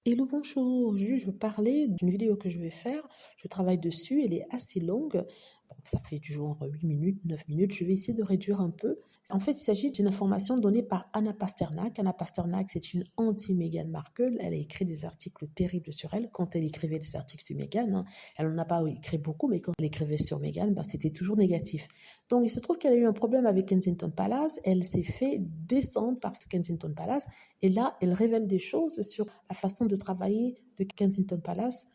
Hello, bonjour. Aujourd'hui, je veux parler d'une vidéo que je vais faire. Je travaille dessus, elle est assez longue. Bon, ça fait du genre 8 minutes, 9 minutes. Je vais essayer de réduire un peu. En fait, il s'agit d'une information donnée par Anna Pasternak. Anna Pasternak, c'est une anti-Meghan Markle. Elle a écrit des articles terribles sur elle quand elle écrivait des articles sur Meghan, hein. Elle n'en a pas écrit beaucoup, mais quand elle écrivait sur Meghan, ben, c'était toujours négatif. Donc, il se trouve qu'elle a eu un problème avec Kensington Palace. Elle s'est fait descendre par Kensington Palace. Et là, elle révèle des choses sur la façon de travailler de Kensington Palace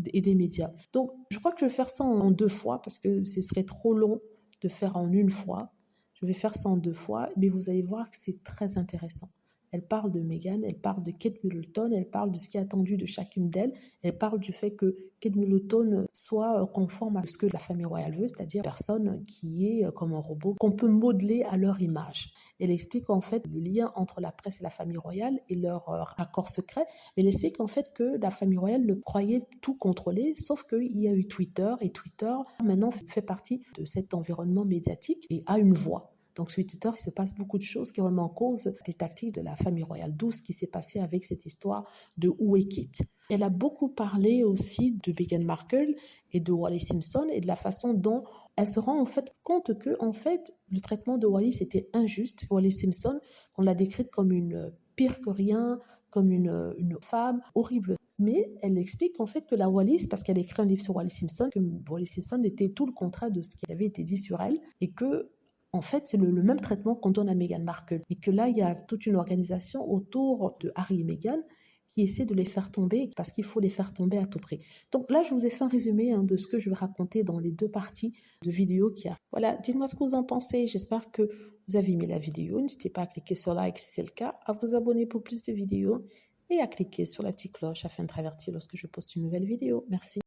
et des médias. Donc, je crois que je vais faire ça en deux fois parce que ce serait trop long de faire en une fois. Je vais faire ça en deux fois, mais vous allez voir que c'est très intéressant. Elle parle de Meghan, elle parle de Kate Middleton, elle parle de ce qui est attendu de chacune d'elles, elle parle du fait que Kate Middleton soit conforme à ce que la famille royale veut, c'est-à-dire une personne qui est comme un robot, qu'on peut modeler à leur image. Elle explique en fait le lien entre la presse et la famille royale et leur accord secret. Mais elle explique en fait que la famille royale le croyait tout contrôler, sauf qu'il y a eu Twitter et Twitter maintenant fait partie de cet environnement médiatique et a une voix. Donc sur Twitter, il se passe beaucoup de choses qui remettent en cause les tactiques de la famille royale, d'où ce qui s'est passé avec cette histoire de où est Kate. Elle a beaucoup parlé aussi de Meghan Markle et de Wallis Simpson et de la façon dont elle se rend en fait compte que en fait le traitement de Wallis était injuste. Wallis Simpson, on l'a décrite comme une pire que rien, comme une femme horrible. Mais elle explique en fait que la Wallis, parce qu'elle a écrit un livre sur Wallis Simpson, que Wallis Simpson était tout le contraire de ce qui avait été dit sur elle et que en fait, c'est le même traitement qu'on donne à Meghan Markle. Et que là, il y a toute une organisation autour de Harry et Meghan qui essaie de les faire tomber parce qu'il faut les faire tomber à tout prix. Donc là, je vous ai fait un résumé de ce que je vais raconter dans les deux parties de vidéo qu'il y a. Voilà, dites-moi ce que vous en pensez. J'espère que vous avez aimé la vidéo. N'hésitez pas à cliquer sur like si c'est le cas, à vous abonner pour plus de vidéos et à cliquer sur la petite cloche afin de être averti lorsque je poste une nouvelle vidéo. Merci.